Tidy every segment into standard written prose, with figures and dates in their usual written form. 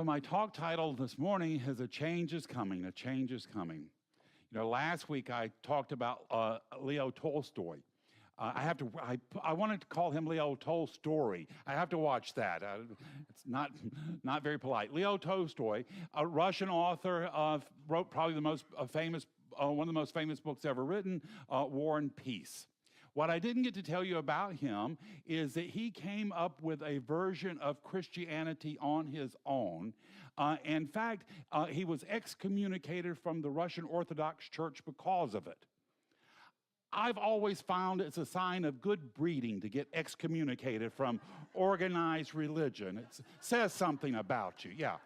So my talk title this morning is "A Change is Coming." A change is coming. Last week I talked about Leo Tolstoy. I wanted to call him Leo Tolstoy. I have to watch that. It's not very polite. Leo Tolstoy, a Russian author, wrote probably the most famous, one of the most famous books ever written, War and Peace. What I didn't get to tell you about him is that he came up with a version of Christianity on his own. In fact, he was excommunicated from the Russian Orthodox Church because of it. I've always found it's a sign of good breeding to get excommunicated from organized religion. It says something about you, yeah.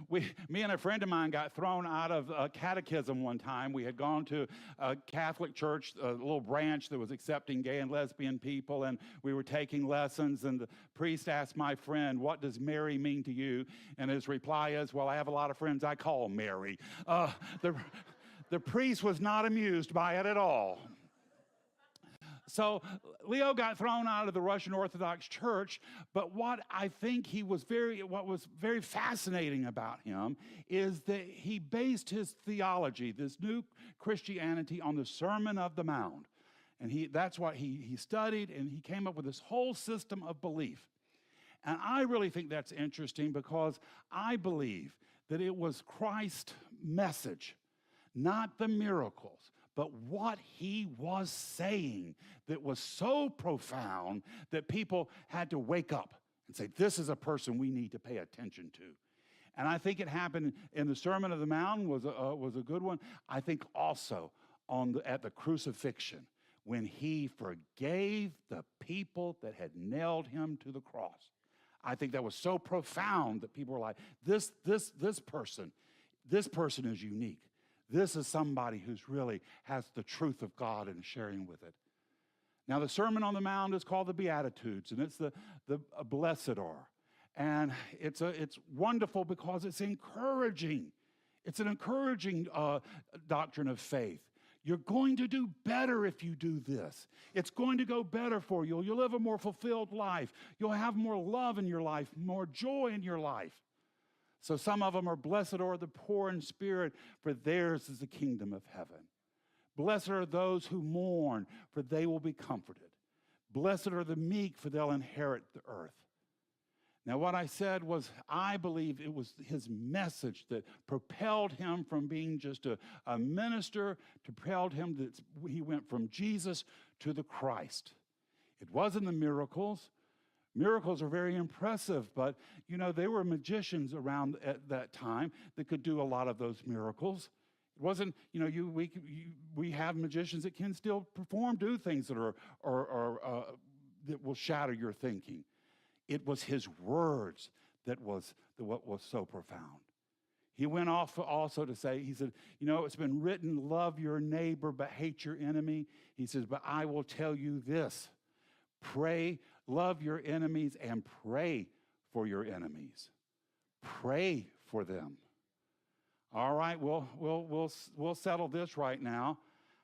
Me and a friend of mine got thrown out of catechism one time. We had gone to a Catholic church, a little branch that was accepting gay and lesbian people, and we were taking lessons, and the priest asked my friend, "What does Mary mean to you?" And his reply is, "Well, I have a lot of friends I call Mary." The priest was not amused by it at all. So Leo got thrown out of the Russian Orthodox Church, but what was very fascinating about him is that he based his theology, this new Christianity, on the Sermon on the Mount. And that's what he studied, and he came up with this whole system of belief. And I really think that's interesting because I believe that it was Christ's message, not the miracles, but what he was saying that was so profound that people had to wake up and say, this is a person we need to pay attention to. And I think it happened in the Sermon on the Mount was a good one. I think also at the crucifixion, when he forgave the people that had nailed him to the cross. I think that was so profound that people were like, this person is unique. This is somebody who's really has the truth of God and sharing with it. Now, the Sermon on the Mount is called the Beatitudes, and it's the Blessed are. And it's wonderful because it's encouraging. It's an encouraging doctrine of faith. You're going to do better if you do this. It's going to go better for you. You'll live a more fulfilled life. You'll have more love in your life, more joy in your life. So some of them are, blessed are the poor in spirit, for theirs is the kingdom of heaven. Blessed are those who mourn, for they will be comforted. Blessed are the meek, for they'll inherit the earth. Now, what I said was, I believe it was his message that propelled him from being just a minister, to propelled him that he went from Jesus to the Christ. It wasn't the miracles. Miracles are very impressive, but, there were magicians around at that time that could do a lot of those miracles. It wasn't, we have magicians that can still do things that that will shatter your thinking. It was his words that was what was so profound. He went off also to say, he said, it's been written, love your neighbor, but hate your enemy. He says, but I will tell you this, pray, love your enemies, and pray for your enemies. Pray for them. All right, we'll settle this right now.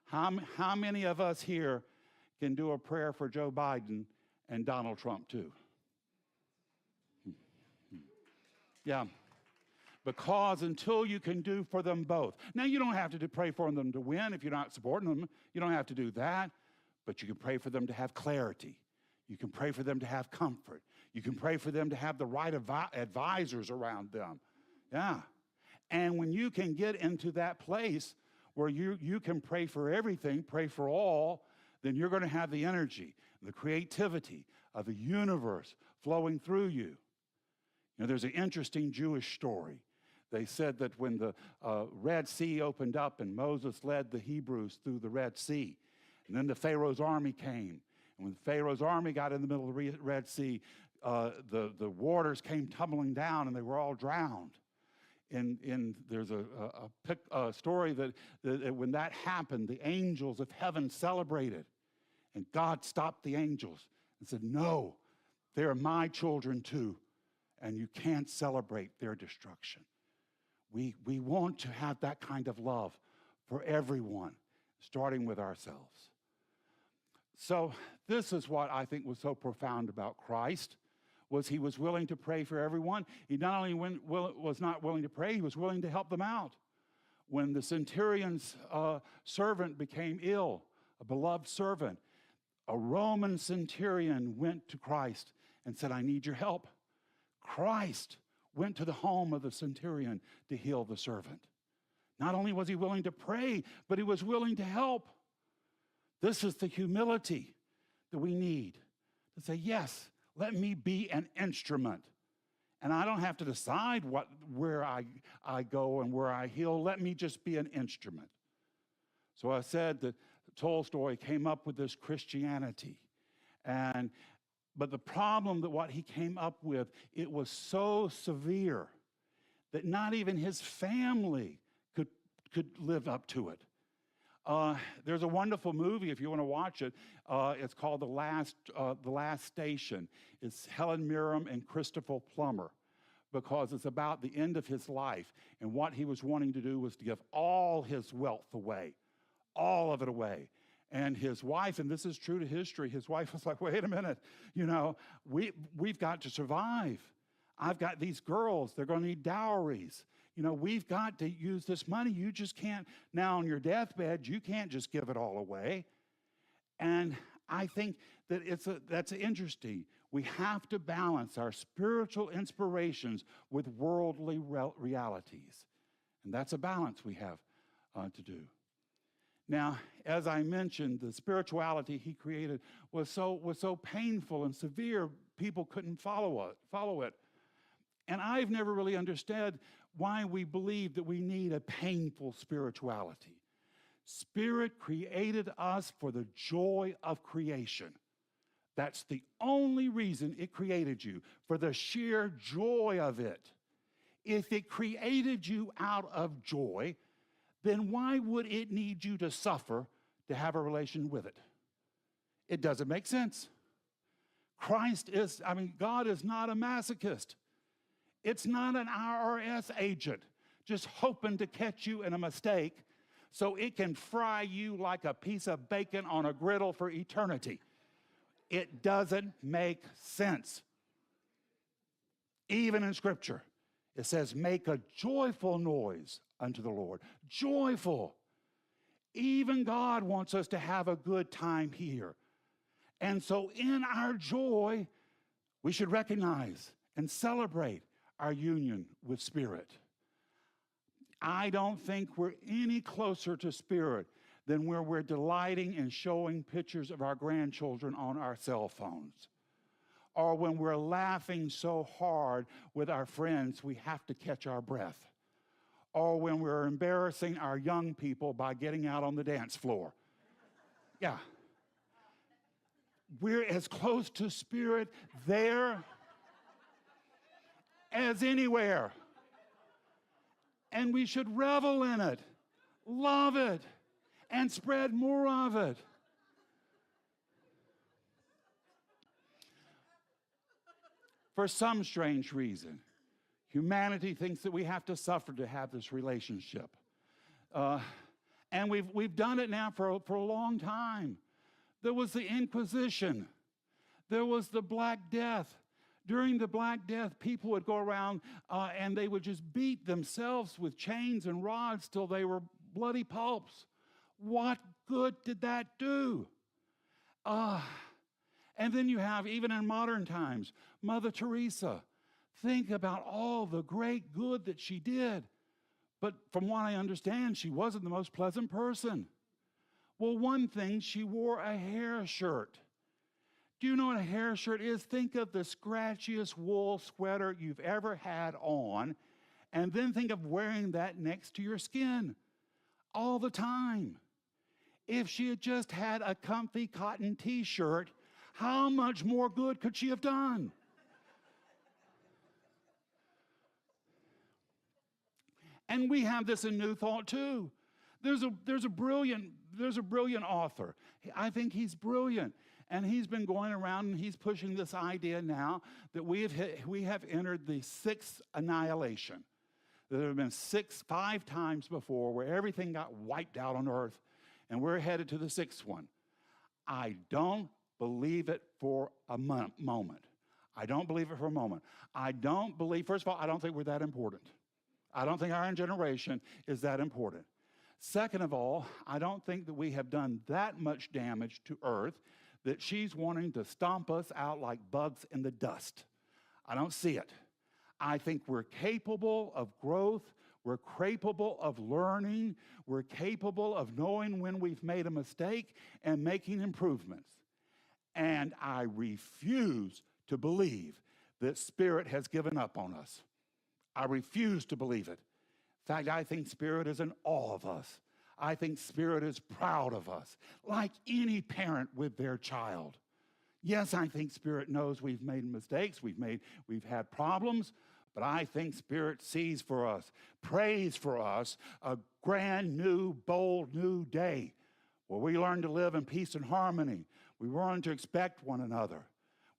How many of us here can do a prayer for Joe Biden and Donald Trump too? Yeah. Because until you can do for them both. Now, you don't have to pray for them to win if you're not supporting them. You don't have to do that. But you can pray for them to have clarity. You can pray for them to have comfort. You can pray for them to have the right advisors around them. Yeah. And when you can get into that place where you can pray for everything, pray for all, then you're going to have the energy, the creativity of the universe flowing through you. There's an interesting Jewish story. They said that when the Red Sea opened up and Moses led the Hebrews through the Red Sea, and then the Pharaoh's army came. And when the Pharaoh's army got in the middle of the Red Sea, the waters came tumbling down and they were all drowned. And there's a story that when that happened, the angels of heaven celebrated. And God stopped the angels and said, no, they're my children too. And you can't celebrate their destruction. We want to have that kind of love for everyone, starting with ourselves. So this is what I think was so profound about Christ, was he was willing to pray for everyone. He not only was not willing to pray, he was willing to help them out. When the centurion's servant became ill, a beloved servant, a Roman centurion went to Christ and said, I need your help. Christ went to the home of the centurion to heal the servant. Not only was he willing to pray, but he was willing to help. This is the humility that we need to say, yes, let me be an instrument. And I don't have to decide where I go and where I heal. Let me just be an instrument. So I said that Tolstoy came up with this Christianity. But the problem that what he came up with, it was so severe that not even his family could live up to it. There's a wonderful movie, if you want to watch it. It's called The Last Station. It's Helen Mirren and Christopher Plummer, because it's about the end of his life. And what he was wanting to do was to give all his wealth away, all of it away. And his wife, and this is true to history, his wife was like, wait a minute, we've got to survive. I've got these girls, they're going to need dowries. We've got to use this money. You just can't, now on your deathbed, you can't just give it all away. And I think that that's interesting. We have to balance our spiritual inspirations with worldly realities. And that's a balance we have to do. Now, as I mentioned, the spirituality he created was so painful and severe, people couldn't follow it. And I've never really understood why we believe that we need a painful spirituality. Spirit created us for the joy of creation. That's the only reason it created you, for the sheer joy of it. If it created you out of joy, then why would it need you to suffer to have a relation with it? It doesn't make sense. God is not a masochist. It's not an IRS agent just hoping to catch you in a mistake so it can fry you like a piece of bacon on a griddle for eternity. It doesn't make sense. Even in Scripture, it says, make a joyful noise unto the Lord. Joyful. Even God wants us to have a good time here. And so in our joy, we should recognize and celebrate our union with Spirit. I don't think we're any closer to Spirit than where we're delighting in showing pictures of our grandchildren on our cell phones, or when we're laughing so hard with our friends we have to catch our breath, or when we're embarrassing our young people by getting out on the dance floor. Yeah. We're as close to Spirit there as anywhere. And we should revel in it, love it, and spread more of it. For some strange reason, humanity thinks that we have to suffer to have this relationship. And we've done it now for a long time. There was the Inquisition. There was the Black Death. During the Black Death, people would go around and they would just beat themselves with chains and rods till they were bloody pulps. What good did that do? And then you have, even in modern times, Mother Teresa. Think about all the great good that she did. But from what I understand, she wasn't the most pleasant person. Well, one thing, she wore a hair shirt. Do you know what a hair shirt is? Think of the scratchiest wool sweater you've ever had on, and then think of wearing that next to your skin all the time. If she had just had a comfy cotton t-shirt, how much more good could she have done? And we have this in New Thought too. There's a brilliant author. I think he's brilliant. And he's been going around and he's pushing this idea now that we have entered the sixth annihilation. There have been 5 times before where everything got wiped out on earth, and we're headed to the sixth one. I don't believe it for a moment. I don't believe it for a moment. I don't believe, first of all, I don't think we're that important. I don't think our generation is that important. Second of all, I don't think that we have done that much damage to Earth that she's wanting to stomp us out like bugs in the dust. I don't see it. I think we're capable of growth. We're capable of learning. We're capable of knowing when we've made a mistake and making improvements. And I refuse to believe that Spirit has given up on us. I refuse to believe it. In fact, I think Spirit is in awe of us. I think Spirit is proud of us, like any parent with their child. Yes, I think Spirit knows we've made mistakes, we've had problems, but I think Spirit sees for us, prays for us, a brand new, bold new day where we learn to live in peace and harmony. We learn to expect one another.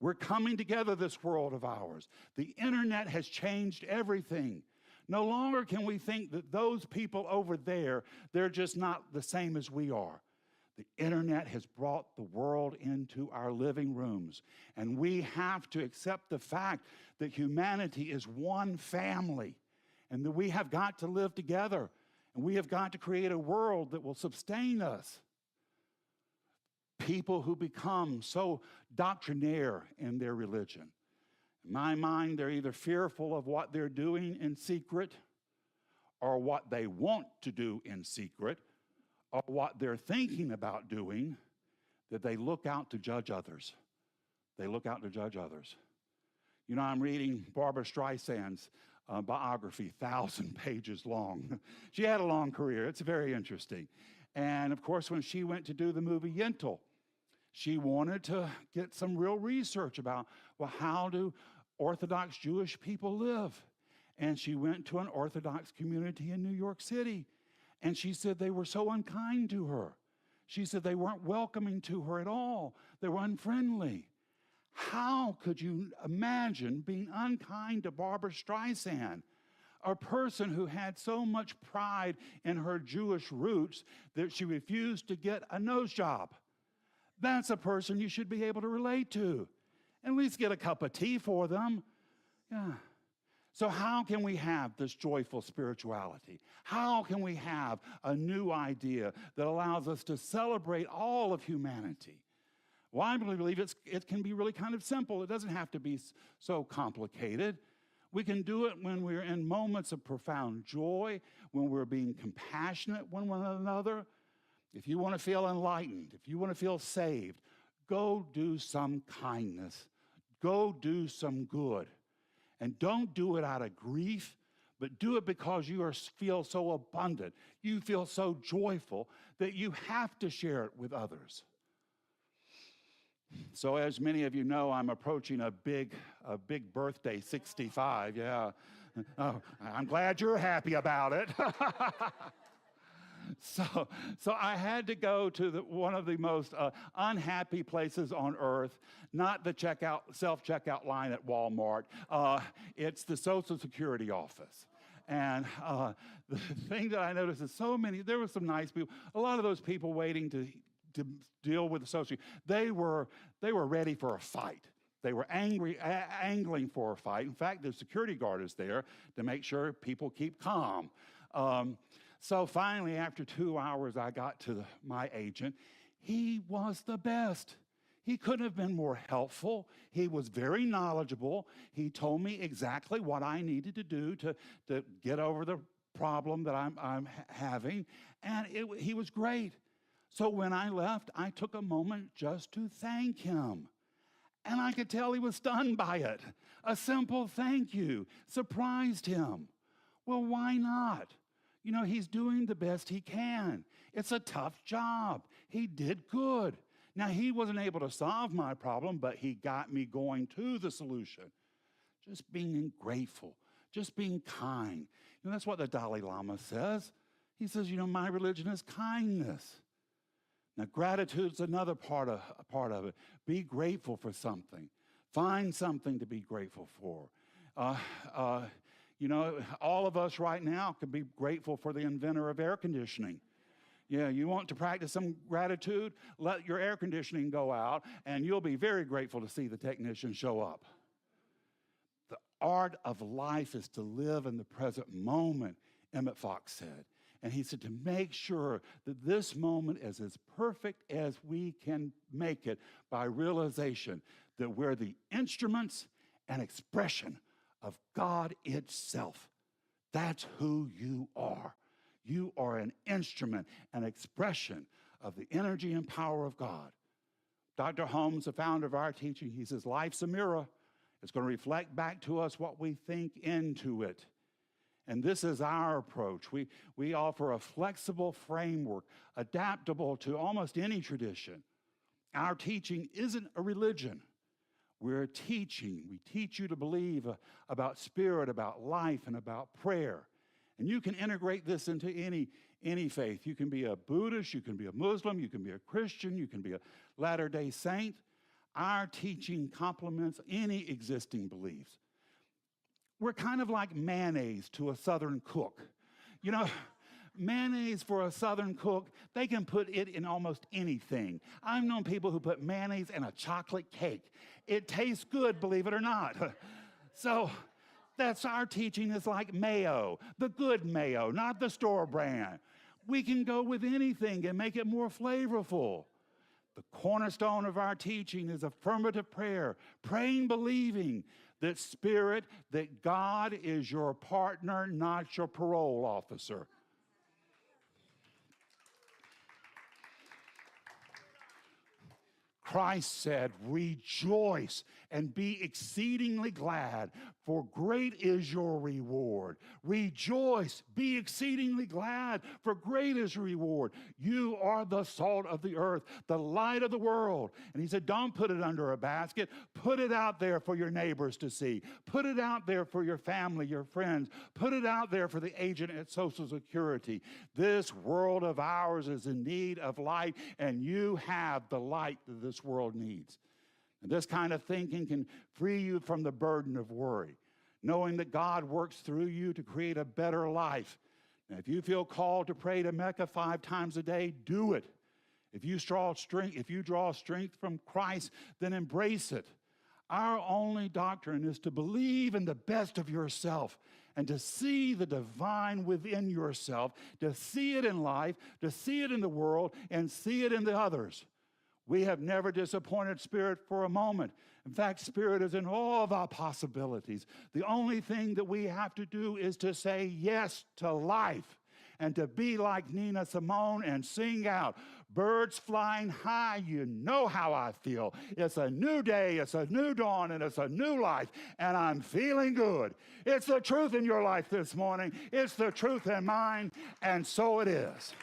We're coming together, this world of ours. The internet has changed everything. No longer can we think that those people over there, they're just not the same as we are. The internet has brought the world into our living rooms, and we have to accept the fact that humanity is one family, and that we have got to live together, and we have got to create a world that will sustain us. People who become so doctrinaire in their religion, in my mind, they're either fearful of what they're doing in secret, or what they want to do in secret, or what they're thinking about doing, that they look out to judge others. They look out to judge others. You know, I'm reading Barbra Streisand's biography, 1,000 pages long. She had a long career. It's very interesting. And of course, when she went to do the movie Yentl, she wanted to get some real research about, well, how do Orthodox Jewish people live? And she went to an Orthodox community in New York City. And she said they were so unkind to her. She said they weren't welcoming to her at all. They were unfriendly. How could you imagine being unkind to Barbra Streisand, a person who had so much pride in her Jewish roots that she refused to get a nose job? That's a person you should be able to relate to. At least get a cup of tea for them. Yeah. So how can we have this joyful spirituality? How can we have a new idea that allows us to celebrate all of humanity? Well, I believe it can be really kind of simple. It doesn't have to be so complicated. We can do it when we're in moments of profound joy, when we're being compassionate one with another. If you want to feel enlightened, if you want to feel saved, go do some kindness. Go do some good. And don't do it out of grief, but do it because you feel so abundant. You feel so joyful that you have to share it with others. So as many of you know, I'm approaching a big birthday, 65, yeah. Oh, I'm glad you're happy about it. So I had to go to one of the most unhappy places on earth, not the self-checkout line at Walmart. It's the Social Security office. And the thing that I noticed is there were some nice people. A lot of those people waiting to deal with the Social Security, they were ready for a fight. They were angling for a fight. In fact, the security guard is there to make sure people keep calm. So finally, after 2 hours, I got to my agent. He was the best. He couldn't have been more helpful. He was very knowledgeable. He told me exactly what I needed to do to get over the problem that I'm having, and he was great. So when I left, I took a moment just to thank him. And I could tell he was stunned by it. A simple thank you surprised him. Well, why not? You know, he's doing the best he can. It's a tough job. He did good. Now, he wasn't able to solve my problem, but he got me going to the solution. Just being grateful, just being kind. You know, that's what the Dalai Lama says. He says, you know, my religion is kindness. Now, gratitude's another part of it. Be grateful for something. Find something to be grateful for. You know, all of us right now can be grateful for the inventor of air conditioning. Yeah, you want to practice some gratitude? Let your air conditioning go out, and you'll be very grateful to see the technician show up. The art of life is to live in the present moment, Emmett Fox said. And he said to make sure that this moment is as perfect as we can make it by realization that we're the instruments and expression of God itself. That's who you are. You are an instrument, an expression of the energy and power of God. Dr. Holmes, the founder of our teaching, he says, life's a mirror. It's going to reflect back to us what we think into it. And this is our approach. We offer a flexible framework, adaptable to almost any tradition. Our teaching isn't a religion. We're teaching. We teach you to believe about spirit, about life, and about prayer. And you can integrate this into any faith. You can be a Buddhist, you can be a Muslim, you can be a Christian, you can be a Latter-day Saint. Our teaching complements any existing beliefs. We're kind of like mayonnaise to a Southern cook. You know, mayonnaise for a Southern cook, they can put it in almost anything. I've known people who put mayonnaise in a chocolate cake. It tastes good, believe it or not. So that's our teaching is like mayo, the good mayo, not the store brand. We can go with anything and make it more flavorful. The cornerstone of our teaching is affirmative prayer, praying, believing that Spirit, that God is your partner, not your parole officer. Christ said, rejoice and be exceedingly glad, for great is your reward. Rejoice, be exceedingly glad, for great is your reward. You are the salt of the earth, the light of the world. And he said, don't put it under a basket. Put it out there for your neighbors to see. Put it out there for your family, your friends. Put it out there for the agent at Social Security. This world of ours is in need of light, and you have the light that this world needs. And this kind of thinking can free you from the burden of worry, knowing that God works through you to create a better life. Now, if you feel called to pray to Mecca 5 times a day, do it. If you draw strength from Christ, then embrace it. Our only doctrine is to believe in the best of yourself and to see the divine within yourself, to see it in life, to see it in the world, and see it in the others. We have never disappointed Spirit for a moment. In fact, Spirit is in all of our possibilities. The only thing that we have to do is to say yes to life and to be like Nina Simone and sing out, birds flying high, you know how I feel. It's a new day, it's a new dawn, and it's a new life, and I'm feeling good. It's the truth in your life this morning. It's the truth in mine, and so it is.